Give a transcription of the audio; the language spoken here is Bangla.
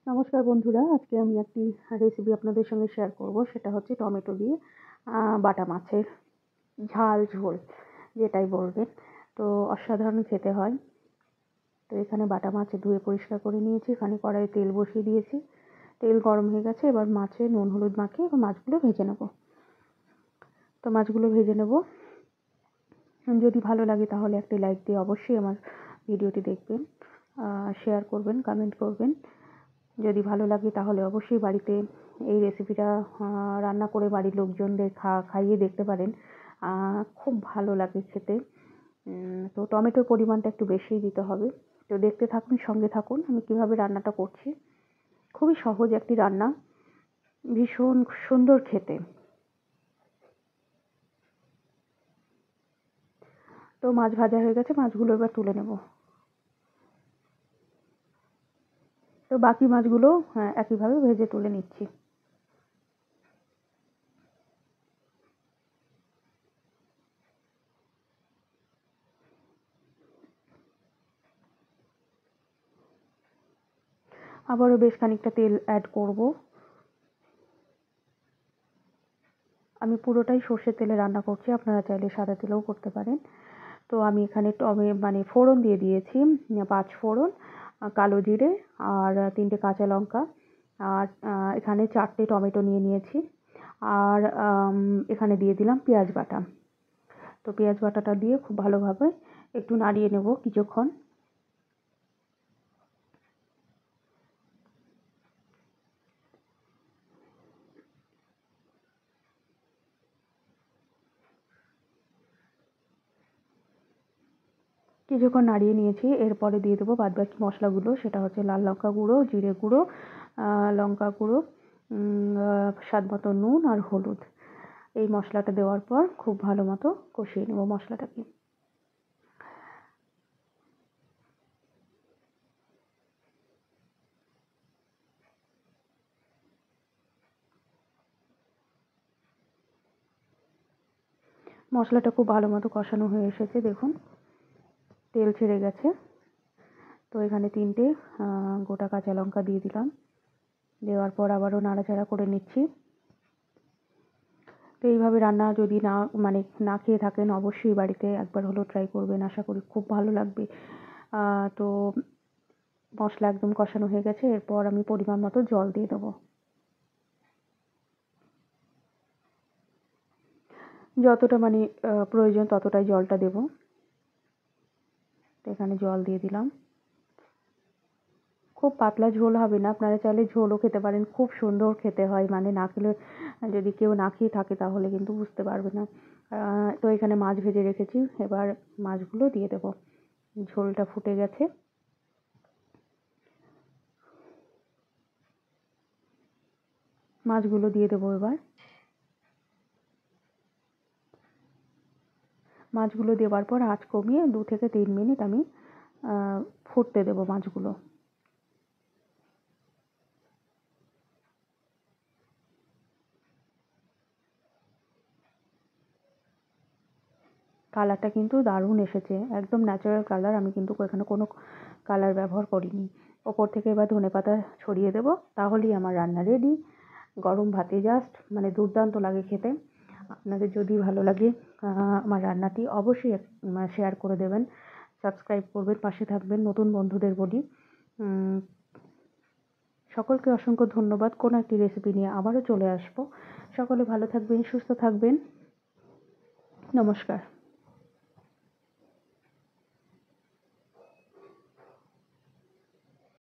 নমস্কার বন্ধুরা, আজকে আমি একটি রেসিপি আপনাদের সঙ্গে শেয়ার করব। সেটা হচ্ছে টমেটো দিয়ে বাটা মাছের ঝাল ঝোল, যেটাই বলবেন। তো অসাধারণ খেতে হয়। তো এখানে বাটা মাছ ধুয়ে পরিষ্কার করে নিয়েছি। এখানে কড়াইয়ে তেল বসিয়ে দিয়েছি। তেল গরম হয়ে গেছে। এবার মাছে নুন হলুদ মাখিয়ে এবার মাছগুলো ভেজে নেব। তো মাছগুলো ভেজে নেব। যদি ভালো লাগে তাহলে একটি লাইক দিয়ে অবশ্যই আমার ভিডিওটি দেখবেন, শেয়ার করবেন, কমেন্ট করবেন। যদি ভালো লাগে তাহলে অবশ্যই বাড়িতে এই রেসিপিটা রান্না করে বাড়ির লোকজনদের খাইয়ে দেখতে পারেন। খুব ভালো লাগে খেতে। তো টমেটোর পরিমাণটা একটু বেশিই দিতে হবে। তো দেখতে থাকুন, সঙ্গে থাকুন আমি কিভাবে রান্নাটা করছি। খুবই সহজ একটি রান্না, ভীষণ সুন্দর খেতে। তো মাছ ভাজা হয়ে গেছে, মাছগুলো এবার তুলে নেব। তো বাকি মাছগুলো একইভাবে ভেজে তুলে নিচ্ছি। আবারও বেশ খানিকটা তেল অ্যাড করব। আমি পুরোটাই সর্ষের তেলে রান্না করছি, আপনারা চাইলে সাদা তেলেও করতে পারেন। তো আমি এখানে ফোড়ন দিয়ে দিয়েছি, 5 ফোড়ন, কালো জিরে আর 3টে কাঁচা লঙ্কা, আর এখানে 4টে টমেটো নিয়ে নিয়েছি, আর এখানে দিয়ে দিলাম পেঁয়াজ বাটা। তো পেঁয়াজ বাটাটা দিয়ে খুব ভালোভাবে একটু নাড়িয়ে নেব কিছুক্ষণ। কিছুক্ষণ নাড়িয়ে নিয়েছি। এরপরে দিয়ে দেবো বাদবাকি মশলাগুলো। সেটা হচ্ছে লাল লঙ্কা গুঁড়ো, জিরে গুঁড়ো, লঙ্কা গুঁড়ো, স্বাদ মতো নুন আর হলুদ। এই মশলাটা দেওয়ার পর খুব ভালো মতো কষিয়ে নেব মশলাটাকে। মশলাটা খুব ভালো মতো কষানো হয়ে এসেছে, দেখুন তেল ছেড়ে গেছে। তো এখানে 3টে গোটা কাঁচা লঙ্কা দিয়ে দিলাম। দেওয়ার পর আবারও নাড়াচাড়া করে নিচ্ছি। তো এইভাবে রান্না যদি না খেয়ে থাকেন অবশ্যই বাড়িতে একবার হলেও ট্রাই করবেন, আশা করি খুব ভালো লাগবে। তো মশলা একদম কষানো হয়ে গেছে। এরপর আমি পরিমাণ মতো জল দিয়ে দেবো। যতটা প্রয়োজন ততটাই জলটা দেব। তো এখানে জল দিয়ে দিলাম। খুব পাতলা ঝোল হবে না, আপনারা চাইলে ঝোলও খেতে পারেন, খুব সুন্দর খেতে হয়। না খেলে, যদি কেউ না খেয়ে থাকে তাহলে কিন্তু বুঝতে পারবে না। তো এখানে মাছ ভেজে রেখেছি, এবার মাছগুলো দিয়ে দেব। ঝোলটা ফুটে গেছে। মাছগুলো দিয়ে দেবো এবার। মাছগুলো দেওয়ার পর আঁচ কমিয়ে 2 থেকে 3 মিনিট আমি ফুটতে দেবো মাছগুলো। কালারটা কিন্তু দারুণ এসেছে, একদম ন্যাচারাল কালার। আমি কিন্তু এখানে কোনো কালার ব্যবহার করিনি। ওপর থেকে এবার ধনেপাতা ছড়িয়ে দেবো, তাহলেই আমার রান্না রেডি। গরম ভাতে জাস্ট দুর্দান্ত লাগে খেতে। আপনাদের যদি ভালো লাগে আমার রান্নাটি অবশ্যই শেয়ার করে দেবেন, সাবস্ক্রাইব করবেন, পাশে থাকবেন। নতুন বন্ধুদের বলি সকলকে অসংখ্য ধন্যবাদ। কোনো একটি রেসিপি নিয়ে আবারও চলে আসবো। সকলে ভালো থাকবেন, সুস্থ থাকবেন। নমস্কার।